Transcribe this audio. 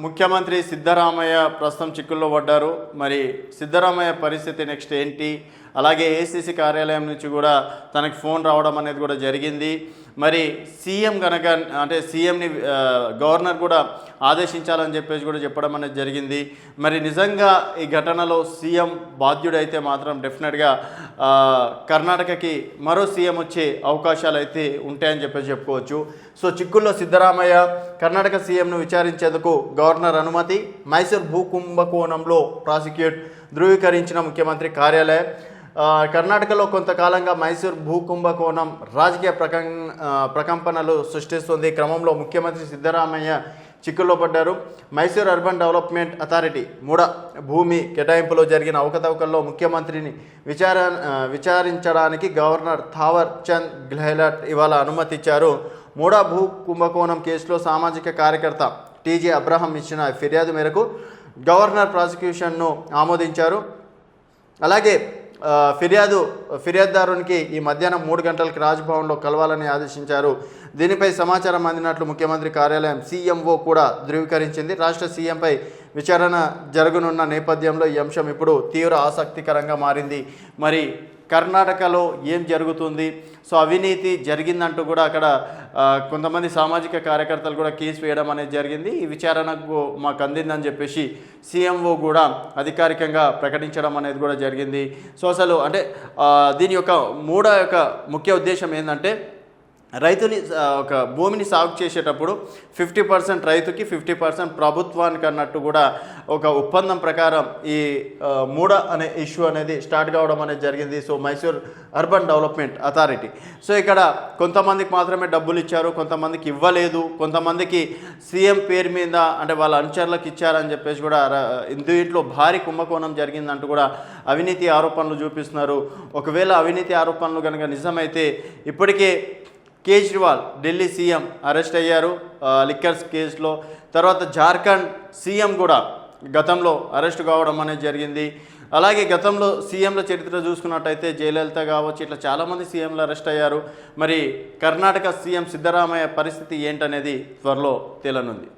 ముఖ్యమంత్రి సిద్ధరామయ్య ప్రస్తుతం చిక్కుల్లో పడ్డారు. మరి సిద్ధరామయ్య పరిస్థితి నెక్స్ట్ ఏంటి? అలాగే ఏసీసీ కార్యాలయం నుంచి కూడా తనకి ఫోన్ రావడం అనేది కూడా జరిగింది. మరి సీఎం కనుక అంటే సీఎంని గవర్నర్ కూడా ఆదేశించాలని చెప్పేసి కూడా చెప్పడం అనేది జరిగింది. మరి నిజంగా ఈ ఘటనలో సీఎం బాధ్యుడైతే మాత్రం డెఫినెట్గా కర్ణాటకకి మరో సీఎం వచ్చే అవకాశాలు అయితే ఉంటాయని చెప్పేసి చెప్పుకోవచ్చు. సో చిక్కుల్లో సిద్ధరామయ్య కర్ణాటక సీఎంను విచారించేందుకు గవర్నర్ అనుమతి. మైసూర్ భూ కుంభకోణంలో ప్రాసిక్యూట్ ధృవీకరించిన ముఖ్యమంత్రి కార్యాలయం. కర్ణాటకలో కొంతకాలంగా మైసూర్ భూ కుంభకోణం రాజకీయ ప్రకంపనలు సృష్టిస్తుంది. క్రమంలో ముఖ్యమంత్రి సిద్ధరామయ్య చిక్కుల్లో పడ్డారు. మైసూర్ అర్బన్ డెవలప్మెంట్ అథారిటీ మూడ భూమి కేటాయింపులో జరిగిన అవకతవకల్లో ముఖ్యమంత్రిని విచారించడానికి గవర్నర్ థావర్ చంద్ గెహ్లోట్ ఇవాళ అనుమతి ఇచ్చారు. మూడా భూ కుంభకోణం కేసులో సామాజిక కార్యకర్త టీజీ అబ్రహం ఇచ్చిన ఫిర్యాదు మేరకు గవర్నర్ ప్రాసిక్యూషన్ను ఆమోదించారు. అలాగే ఫిర్యాదుదారునికి ఈ మధ్యాహ్నం 3 గంటలకు రాజ్భవన్లో కలవాలని ఆదేశించారు. దీనిపై సమాచారం అందినట్లు ముఖ్యమంత్రి కార్యాలయం సీఎంఓ కూడా ధృవీకరించింది. రాష్ట్ర సీఎంపై విచారణ జరగనున్న నేపథ్యంలో ఈ అంశం ఇప్పుడు తీవ్ర ఆసక్తికరంగా మారింది. మరి కర్ణాటకలో ఏం జరుగుతుంది? సో అవినీతి జరిగిందంటూ కూడా అక్కడ కొంతమంది సామాజిక కార్యకర్తలు కూడా కేసు వేయడం అనేది జరిగింది. ఈ విచారణకు మాకు అందిందని చెప్పేసి సీఎంఓ కూడా అధికారికంగా ప్రకటించడం అనేది కూడా జరిగింది. సో అసలు అంటే దీని యొక్క ముఖ్య ఉద్దేశం ఏంటంటే రైతుని ఒక భూమిని సాగు చేసేటప్పుడు 50% రైతుకి 50% ప్రభుత్వానికి అన్నట్టు కూడా ఒక ఒప్పందం ప్రకారం ఈ మూడ అనే ఇష్యూ అనేది స్టార్ట్ కావడం అనేది జరిగింది. So Mysore urban development authority so ఇక్కడ కొంతమందికి మాత్రమే డబ్బులు ఇచ్చారు, కొంతమందికి ఇవ్వలేదు, కొంతమందికి సీఎం పేరు మీద అంటే వాళ్ళ అనుచరులకు ఇచ్చారని చెప్పేసి కూడా దీంట్లో భారీ కుంభకోణం జరిగిందంటూ కూడా అవినీతి ఆరోపణలు చూపిస్తున్నారు. ఒకవేళ అవినీతి ఆరోపణలు కనుక నిజమైతే ఇప్పటికే కేజ్రీవాల్ ఢిల్లీ సీఎం అరెస్ట్ అయ్యారు లిక్కర్స్ కేసులో. తర్వాత జార్ఖండ్ సీఎం కూడా గతంలో అరెస్ట్ కావడం అనేది జరిగింది. అలాగే గతంలో సీఎంల చరిత్ర చూసుకున్నట్టయితే జయలలిత కావచ్చు, ఇట్లా చాలామంది సీఎంలు అరెస్ట్ అయ్యారు. మరి కర్ణాటక సీఎం సిద్ధరామయ్య పరిస్థితి ఏంటనేది త్వరలో తేలనుంది.